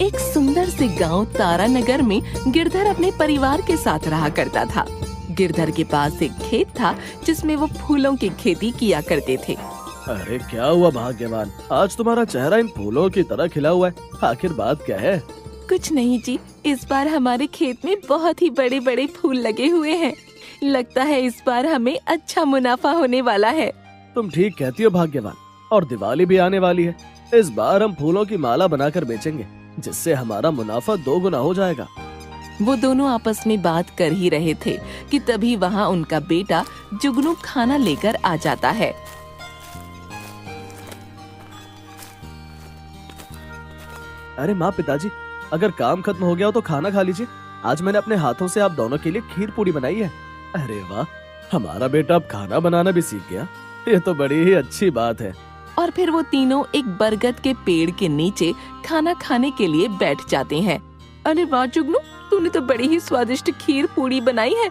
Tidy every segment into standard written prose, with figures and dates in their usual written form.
एक सुंदर से गांव तारानगर में गिरधर अपने परिवार के साथ रहा करता था। गिरधर के पास एक खेत था जिसमें वो फूलों की खेती किया करते थे। अरे क्या हुआ भाग्यवान, आज तुम्हारा चेहरा इन फूलों की तरह खिला हुआ है, आखिर बात क्या है? कुछ नहीं जी, इस बार हमारे खेत में बहुत ही बड़े बड़े फूल लगे हुए हैं। लगता है इस बार हमें अच्छा मुनाफा होने वाला है। तुम ठीक कहती हो भाग्यवान, और दिवाली भी आने वाली है। इस बार हम फूलों की माला बनाकर बेचेंगे, जिससे हमारा मुनाफा 2 गुना हो जाएगा। वो दोनों आपस में बात कर ही रहे थे कि तभी वहाँ उनका बेटा जुगनू खाना लेकर आ जाता है। अरे माँ, पिताजी, अगर काम खत्म हो गया हो तो खाना खा लीजिए। आज मैंने अपने हाथों से आप दोनों के लिए खीर पूरी बनाई है। अरे वाह, हमारा बेटा अब खाना बनाना भी सीख गया। ये तो बड़ी ही अच्छी बात है। और फिर वो तीनों एक बरगद के पेड़ के नीचे खाना खाने के लिए बैठ जाते हैं। अरे वाह जुगनू, तूने तो बड़ी ही स्वादिष्ट खीर पूरी बनाई है।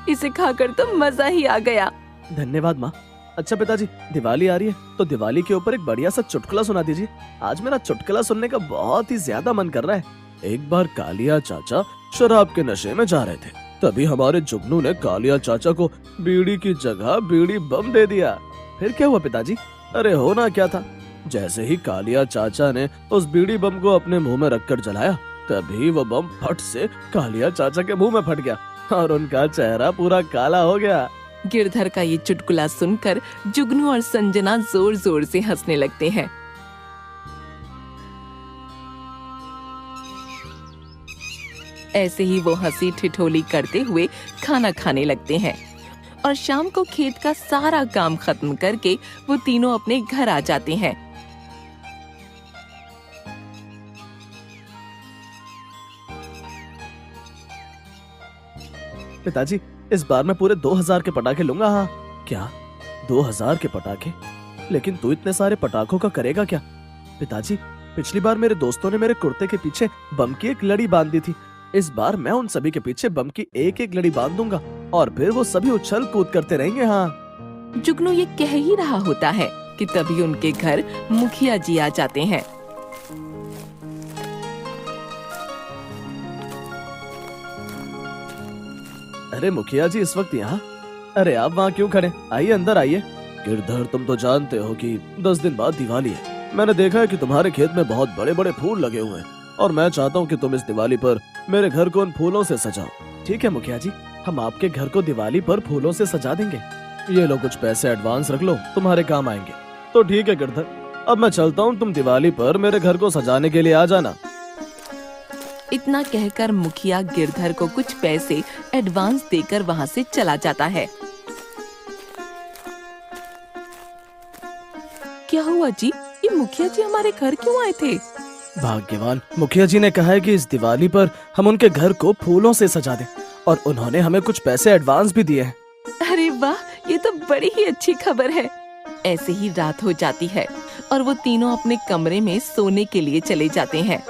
इसे खाकर तो मजा ही आ गया। धन्यवाद माँ। अच्छा पिताजी, दिवाली आ रही है तो दिवाली के ऊपर एक बढ़िया सा चुटकुला सुना दीजिए। आज मेरा चुटकुला सुनने का बहुत ही ज्यादा मन कर रहा है। एक बार कालिया चाचा शराब के नशे में जा रहे थे, तभी हमारे जुगनू ने कालिया चाचा को बीड़ी की जगह बीड़ी बम दे दिया। फिर क्या हुआ पिताजी? अरे होना क्या था, जैसे ही कालिया चाचा ने उस बीड़ी बम को अपने मुंह में रखकर जलाया, तभी वो बम फट से कालिया चाचा के मुंह में फट गया और उनका चेहरा पूरा काला हो गया। गिरधर का ये चुटकुला सुनकर जुगनू और संजना जोर जोर से हंसने लगते हैं। ऐसे ही वो हंसी ठिठोली करते हुए खाना खाने लगते हैं और शाम को खेत का सारा काम खत्म करके वो तीनों अपने घर आ जाते हैं। पिताजी, इस बार मैं पूरे 2000 के पटाखे लूंगा। हाँ। क्या 2000 के पटाखे? लेकिन तू इतने सारे पटाखों का करेगा क्या? पिताजी, पिछली बार मेरे दोस्तों ने मेरे कुर्ते के पीछे बम की एक लड़ी बांध दी थी। इस बार मैं उन सभी के पीछे बम की एक एक लड़ी बांध दूंगा और फिर वो सभी उछल कूद करते रहेंगे। हाँ। जुगनू ये कह ही रहा होता है कि तभी उनके घर मुखिया जी आ जाते हैं। अरे मुखिया जी, इस वक्त यहाँ? अरे आप वहाँ क्यों खड़े? आइए, अंदर आइए। गिरधर, तुम तो जानते हो कि 10 दिन बाद दिवाली है। मैंने देखा है कि तुम्हारे खेत में बहुत बड़े बड़े फूल लगे हुए हैं और मैं चाहता हूँ कि तुम इस दिवाली पर मेरे घर को उन फूलों से सजाओ। ठीक है मुखिया जी, हम आपके घर को दिवाली पर फूलों से सजा देंगे। ये लो, कुछ पैसे एडवांस रख लो, तुम्हारे काम आएंगे। तो ठीक है गिरधर, अब मैं चलता हूँ, तुम दिवाली पर मेरे घर को सजाने के लिए आ जाना। इतना कहकर मुखिया गिरधर को कुछ पैसे एडवांस देकर वहाँ से चला जाता है। क्या हुआ जी? ये मुखिया जी हमारे घर क्यों आए थे? भाग्यवान, मुखिया जी ने कहा है कि इस दिवाली पर हम उनके घर को फूलों से सजा दें और उन्होंने हमें कुछ पैसे एडवांस भी दिए हैं। अरे वाह, ये तो बड़ी ही अच्छी खबर है। ऐसे ही रात हो जाती है और वो तीनों अपने कमरे में सोने के लिए चले जाते हैं।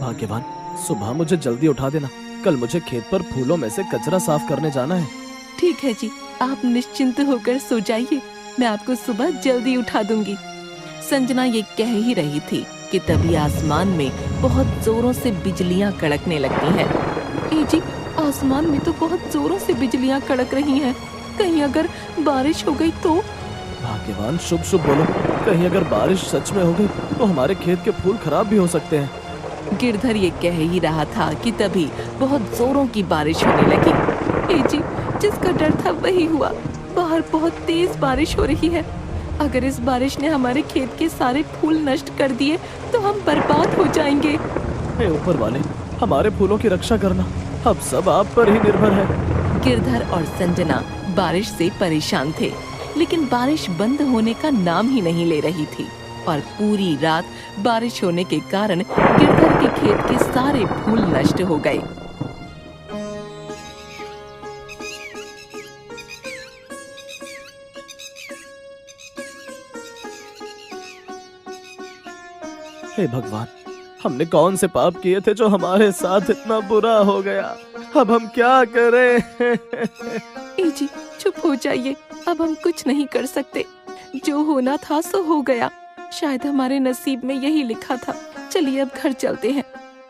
भाग्यवान, सुबह मुझे जल्दी उठा देना, कल मुझे खेत पर फूलों में से कचरा साफ करने जाना है। ठीक है जी, आप निश्चिंत होकर सो जाइए, मैं आपको सुबह जल्दी उठा दूंगी। संजना ये कह ही रही थी कि तभी आसमान में बहुत जोरों से बिजलियां कड़कने लगती हैं। ए जी, आसमान में तो बहुत जोरों से बिजलियां कड़क रही हैं, कहीं अगर बारिश हो गई तो? भाग्यवान, शुभ शुभ बोलो, कहीं अगर बारिश सच में हो गई तो हमारे खेत के फूल खराब भी हो सकते हैं। गिरधर ये कह ही रहा था कि तभी बहुत जोरों की बारिश होने लगी। ए जी, जिसका डर था वही हुआ, बाहर बहुत तेज बारिश हो रही है। अगर इस बारिश ने हमारे खेत के सारे फूल नष्ट कर दिए तो हम बर्बाद हो जाएंगे। हे ऊपर वाले, हमारे फूलों की रक्षा करना, अब सब आप पर ही निर्भर है। गिरधर और संजना बारिश से परेशान थे, लेकिन बारिश बंद होने का नाम ही नहीं ले रही थी और पूरी रात बारिश होने के कारण गिरधर के खेत के सारे फूल नष्ट हो गए। हे भगवान, हमने कौन से पाप किए थे जो हमारे साथ इतना बुरा हो गया। अब हम क्या करें? ए जी, चुप हो जाइए, अब हम कुछ नहीं कर सकते। जो होना था सो हो गया। शायद हमारे नसीब में यही लिखा था। चलिए अब घर चलते हैं।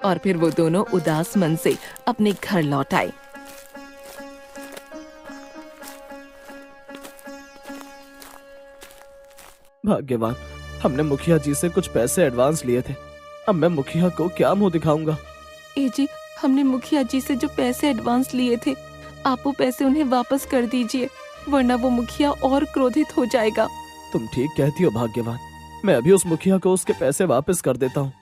और फिर वो दोनों उदास मन से अपने घर लौट आए। भाग्यवान, हमने मुखिया जी से कुछ पैसे एडवांस लिए थे। अब मैं मुखिया को क्या मुंह दिखाऊंगा? ए जी, हमने मुखिया जी से जो पैसे एडवांस लिए थे, आप वो पैसे उन्हें वापस कर दीजिए, वरना वो मुखिया और क्रोधित हो जाएगा। तुम ठीक कहती हो भाग्यवान, मैं अभी उस मुखिया को उसके पैसे वापस कर देता हूँ।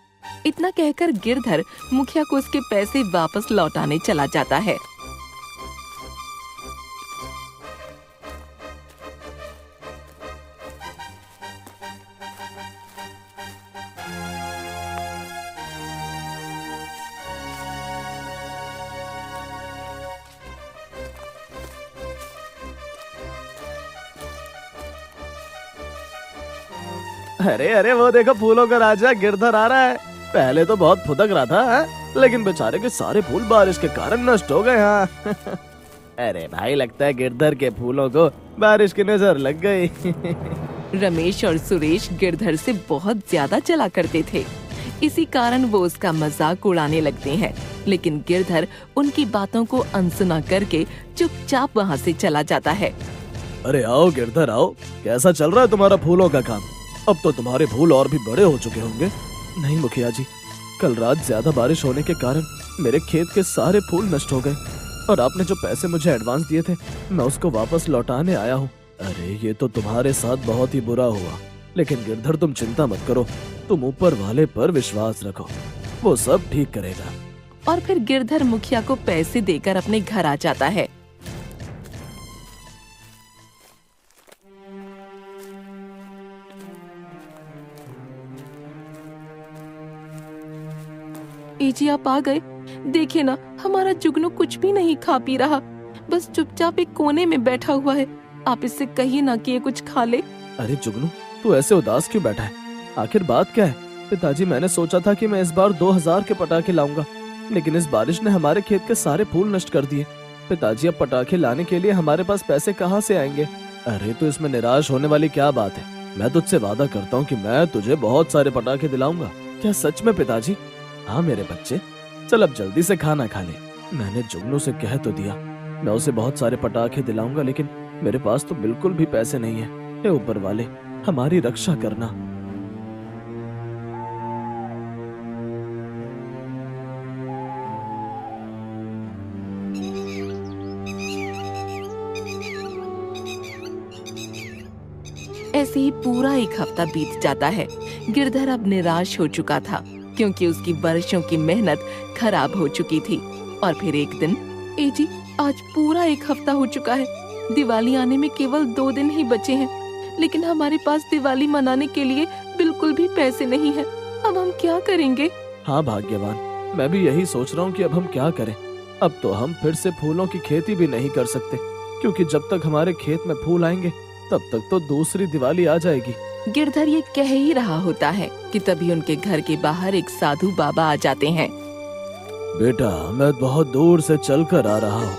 इतना कहकर गिरधर मुखिया को उसके पैसे वापस लौटाने चला जाता है। अरे अरे, वो देखो फूलों का राजा गिरधर आ रहा है। पहले तो बहुत फुदक रहा था, लेकिन बेचारे के सारे फूल बारिश के कारण नष्ट हो गए। हाँ। अरे भाई, लगता है गिरधर के फूलों को बारिश की नजर लग गई। रमेश और सुरेश गिरधर से बहुत ज्यादा चला करते थे, इसी कारण वो उसका मजाक उड़ाने लगते हैं। लेकिन गिरधर उनकी बातों को अनसुना करके चुपचाप वहाँ से चला जाता है। अरे आओ गिरधर आओ, कैसा चल रहा है तुम्हारा फूलों का काम? अब तो तुम्हारे फूल और भी बड़े हो चुके होंगे। नहीं मुखिया जी, कल रात ज्यादा बारिश होने के कारण मेरे खेत के सारे फूल नष्ट हो गए, और आपने जो पैसे मुझे एडवांस दिए थे, मैं उसको वापस लौटाने आया हूँ। अरे ये तो तुम्हारे साथ बहुत ही बुरा हुआ, लेकिन गिरधर तुम चिंता मत करो, तुम ऊपर वाले पर विश्वास रखो, वो सब ठीक करेगा। और फिर गिरधर मुखिया को पैसे देकर अपने घर आ जाता है। ए जी, आप आ गए। देखिए ना, हमारा जुगनू कुछ भी नहीं खा पी रहा, बस चुपचाप एक कोने में बैठा हुआ है। आप इससे कहिए ना कि ये कुछ खा ले। अरे जुगनू, तू ऐसे उदास क्यों बैठा है? आखिर बात क्या है? पिताजी, मैंने सोचा था कि मैं इस बार 2000 के पटाखे लाऊंगा, लेकिन इस बारिश ने हमारे खेत के सारे फूल नष्ट कर दिए। पिताजी, अब पटाखे लाने के लिए हमारे पास पैसे कहाँ से आएंगे? अरे तो इसमें निराश होने वाली क्या बात है? मैं तुझसे वादा करता हूँ कि मैं तुझे बहुत सारे पटाखे दिलाऊंगा। क्या सच में पिताजी? हाँ मेरे बच्चे, चल अब जल्दी से खाना खा ले। मैंने जुगनू से कह तो दिया मैं उसे बहुत सारे पटाखे दिलाऊंगा, लेकिन मेरे पास तो बिल्कुल भी पैसे नहीं है। हे ऊपर वाले, हमारी रक्षा करना। ऐसे ही पूरा एक हफ्ता बीत जाता है। गिरधर अब निराश हो चुका था, क्योंकि उसकी वर्षों की मेहनत खराब हो चुकी थी। और फिर एक दिन, ए जी, आज पूरा एक हफ्ता हो चुका है। दिवाली आने में केवल 2 दिन ही बचे हैं, लेकिन हमारे पास दिवाली मनाने के लिए बिल्कुल भी पैसे नहीं हैं। अब हम क्या करेंगे? हाँ भाग्यवान, मैं भी यही सोच रहा हूँ कि अब हम क्या करें। अब तो हम फिर से फूलों की खेती भी नहीं कर सकते, क्योंकि जब तक हमारे खेत में फूल आएंगे तब तक तो दूसरी दिवाली आ जाएगी। गिरधर ये कह ही रहा होता है कि तभी उनके घर के बाहर एक साधु बाबा आ जाते हैं। बेटा, मैं बहुत दूर से चलकर आ रहा हूँ,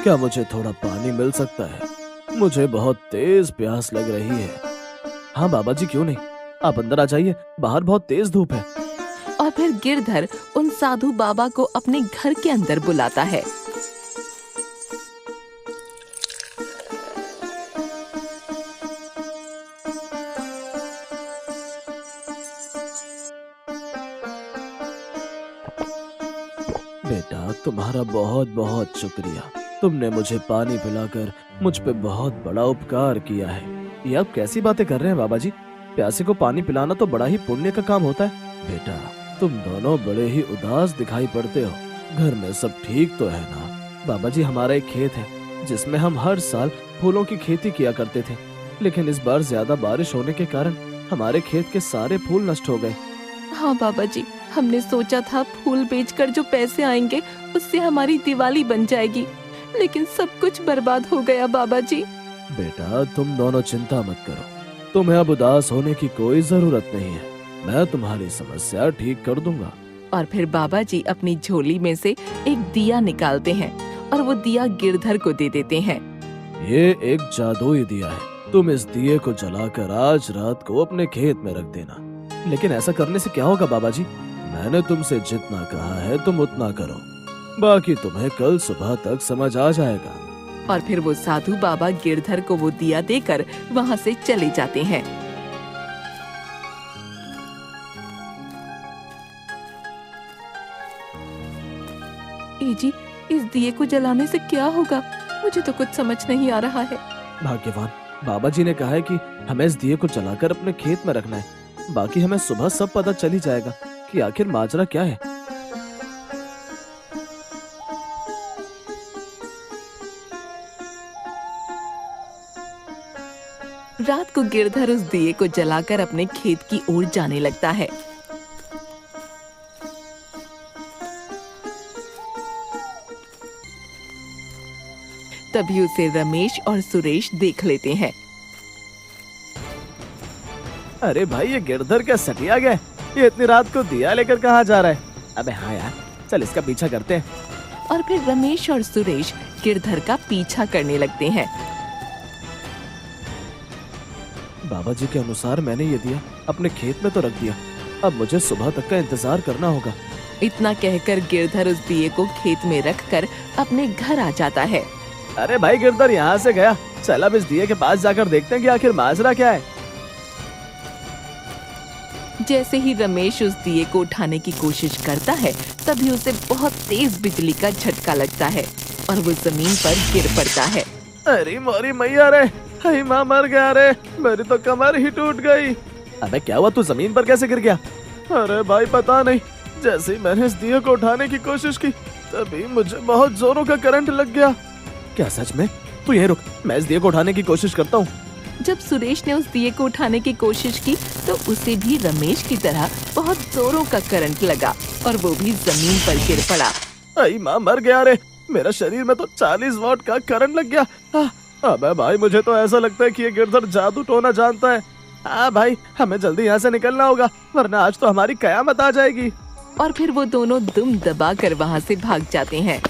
क्या मुझे थोड़ा पानी मिल सकता है? मुझे बहुत तेज प्यास लग रही है। हाँ बाबा जी, क्यों नहीं, आप अंदर आ जाइए, बाहर बहुत तेज धूप है। और फिर गिरधर उन साधु बाबा को अपने घर के अंदर बुलाता है। बेटा, तुम्हारा बहुत बहुत शुक्रिया। तुमने मुझे पानी पिलाकर मुझ पे बहुत बड़ा उपकार किया है। ये आप कैसी बातें कर रहे हैं बाबा जी? प्यासे को पानी पिलाना तो बड़ा ही पुण्य का काम होता है। बेटा, तुम दोनों बड़े ही उदास दिखाई पड़ते हो। घर में सब ठीक तो है ना? बाबा जी, हमारा एक खेत है जिसमें हम हर साल फूलों की खेती किया करते थे, लेकिन इस बार ज्यादा बारिश होने के कारण हमारे खेत के सारे फूल नष्ट हो गए। हाँ बाबा जी, हमने सोचा था फूल बेचकर जो पैसे आएंगे उससे हमारी दिवाली बन जाएगी, लेकिन सब कुछ बर्बाद हो गया बाबा जी। बेटा, तुम दोनों चिंता मत करो, तुम्हें अब उदास होने की कोई जरूरत नहीं है। मैं तुम्हारी समस्या ठीक कर दूंगा। और फिर बाबा जी अपनी झोली में से एक दिया निकालते हैं और वो दिया गिरधर को दे देते हैं। ये एक जादुई दिया है, तुम इस दिए को जलाकर आज रात को अपने खेत में रख देना। लेकिन ऐसा करने से क्या होगा बाबा जी? मैंने तुमसे जितना कहा है तुम उतना करो, बाकी तुम्हें कल सुबह तक समझ आ जाएगा। और फिर वो साधु बाबा गिरधर को वो दिया देकर वहाँ से चले जाते हैं। ए जी, इस दिए को जलाने से क्या होगा? मुझे तो कुछ समझ नहीं आ रहा है। भाग्यवान, बाबा जी ने कहा है कि हमें इस दिए को जलाकर अपने खेत में रखना है, बाकी हमें सुबह सब पता चल ही जाएगा कि आखिर माजरा क्या है। रात को गिरधर उस दिए को जलाकर अपने खेत की ओर जाने लगता है। तभी उसे रमेश और सुरेश देख लेते हैं। अरे भाई, ये गिरधर क्या सटिया गया है? ये इतनी रात को दिया लेकर कहाँ जा रहा है? अबे हाँ यार, चल इसका पीछा करते हैं। और फिर रमेश और सुरेश गिरधर का पीछा करने लगते हैं। बाबा जी के अनुसार मैंने ये दिया अपने खेत में तो रख दिया, अब मुझे सुबह तक का इंतजार करना होगा। इतना कहकर गिरधर उस दिए को खेत में रखकर अपने घर आ जाता है। अरे भाई, गिरधर यहाँ से गया, चल अब इस दिए के पास जाकर देखते हैं कि आखिर माजरा क्या है। जैसे ही रमेश उस दिए को उठाने की कोशिश करता है, तभी उसे बहुत तेज बिजली का झटका लगता है और वो जमीन पर गिर पड़ता है। अरे मोरी मैया रे, हाय माँ मर गया रे, मेरी तो कमर ही टूट गई। अबे क्या हुआ, तू जमीन पर कैसे गिर गया? अरे भाई पता नहीं, जैसे ही मैंने इस दिए को उठाने की कोशिश की तभी मुझे बहुत जोरों का करंट लग गया। क्या सच में? तू यहीं रुक, मैं इस दिए को उठाने की कोशिश करता हूँ। जब सुरेश ने उस दिए को उठाने की कोशिश की तो उसे भी रमेश की तरह बहुत जोरों का करंट लगा और वो भी जमीन पर गिर पड़ा। आई माँ मर गया रे, मेरा शरीर में तो 40 वॉट का करंट लग गया। अबे भाई, मुझे तो ऐसा लगता है कि ये गिरधर जादू टोना जानता है। हाँ भाई, हमें जल्दी यहाँ से निकलना होगा, वरना आज तो हमारी कयामत आ जाएगी। और फिर वो दोनों दुम दबाकर वहाँ से भाग जाते हैं।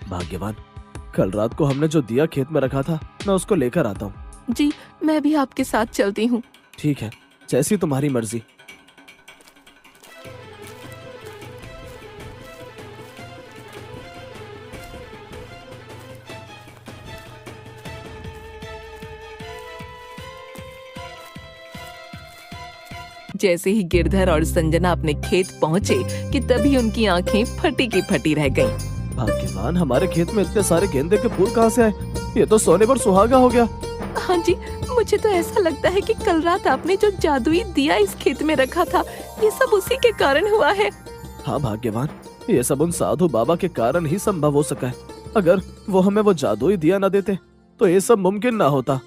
भाग्यवान, कल रात को हमने जो दिया खेत में रखा था, मैं उसको लेकर आता हूँ। जी, मैं भी आपके साथ चलती हूँ। ठीक है, जैसी तुम्हारी मर्जी। जैसे ही गिरधर और संजना अपने खेत पहुँचे कि तभी उनकी आंखें फटी की फटी रह गईं। भाग्यवान, हमारे खेत में इतने सारे गेंदे के फूल कहाँ से आए? ये तो सोने पर सुहागा हो गया। हाँ जी, मुझे तो ऐसा लगता है कि कल रात आपने जो जादुई दिया इस खेत में रखा था, ये सब उसी के कारण हुआ है। हाँ भाग्यवान, ये सब उन साधु बाबा के कारण ही संभव हो सका है। अगर वो हमें वो जादुई दिया न देते तो ये सब मुमकिन ना होता।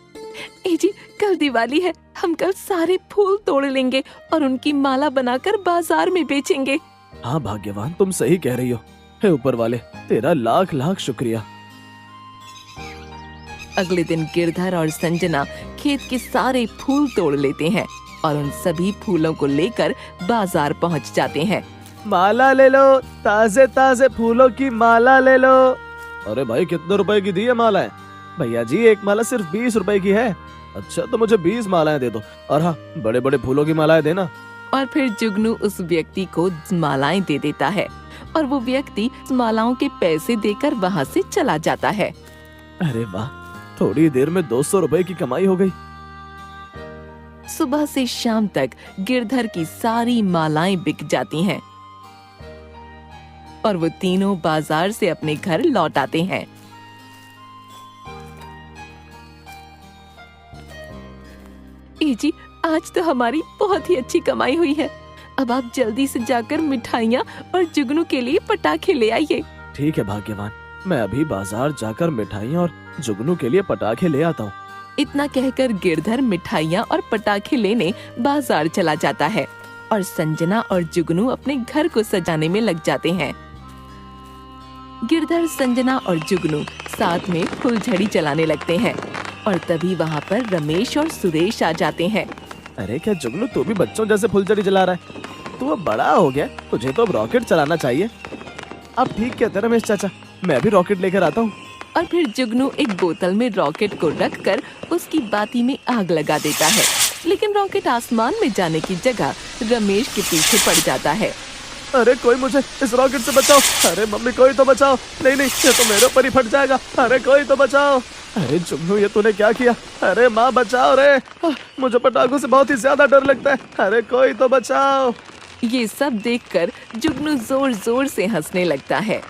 ए जी, कल दिवाली है, हम कल सारे फूल तोड़ लेंगे और उनकी माला बनाकर बाजार में बेचेंगे। हाँ भाग्यवान, तुम सही कह रही हो। हे ऊपर वाले, तेरा लाख लाख शुक्रिया। अगले दिन गिरधर और संजना खेत के सारे फूल तोड़ लेते हैं और उन सभी फूलों को लेकर बाजार पहुंच जाते हैं। माला ले लो, ताजे ताजे फूलों की माला ले लो। अरे भाई, कितने रुपए की दी है माला है? भैया जी, एक माला सिर्फ 20 रुपए की है। अच्छा, तो मुझे 20 मालाएं दे दो, और हाँ, बड़े बड़े फूलों की मालाएं देना। और फिर जुगनू उस व्यक्ति को मालाएं दे देता है और वो व्यक्ति मालाओं के पैसे देकर वहाँ से चला जाता है। अरे वाह, थोड़ी देर में 200 रुपए की कमाई हो गई। सुबह से शाम तक गिरधर की सारी मालाएं बिक जाती हैं और वो तीनों बाजार से अपने घर लौट आते हैं। ए जी, आज तो हमारी बहुत ही अच्छी कमाई हुई है। अब आप जल्दी से जाकर मिठाइयाँ और जुगनू के लिए पटाखे ले आइए। ठीक है भाग्यवान, मैं अभी बाजार जाकर मिठाइयाँ और जुगनू के लिए पटाखे ले आता हूँ। इतना कहकर गिरधर मिठाइयाँ और पटाखे लेने बाजार चला जाता है और संजना और जुगनू अपने घर को सजाने में लग जाते हैं। गिरधर, संजना और जुगनू साथ में फुलझड़ी चलाने लगते हैं और तभी वहाँ पर रमेश और सुरेश आ जाते हैं। अरे क्या जुगनू, तू भी बच्चों जैसे फुलझड़ी जला रहा है? तू अब बड़ा हो गया, तुझे तो अब रॉकेट चलाना चाहिए। अब ठीक कहते रमेश चाचा, मैं भी रॉकेट लेकर आता हूँ। और फिर जुगनू एक बोतल में रॉकेट को रखकर उसकी बाती में आग लगा देता है, लेकिन रॉकेट आसमान में जाने की जगह रमेश के पीछे पड़ जाता है। अरे कोई मुझे इस रॉकेट से बचाओ! अरे मम्मी, कोई तो बचाओ! नहीं नहीं, ये तो मेरे ऊपर ही फट जाएगा। अरे कोई तो बचाओ! अरे जुगनू, ये तूने क्या किया? अरे माँ बचाओ रे! मुझे पटाखों से बहुत ही ज्यादा डर लगता है। अरे कोई तो बचाओ! ये सब देखकर जुगनू जोर जोर से हंसने लगता है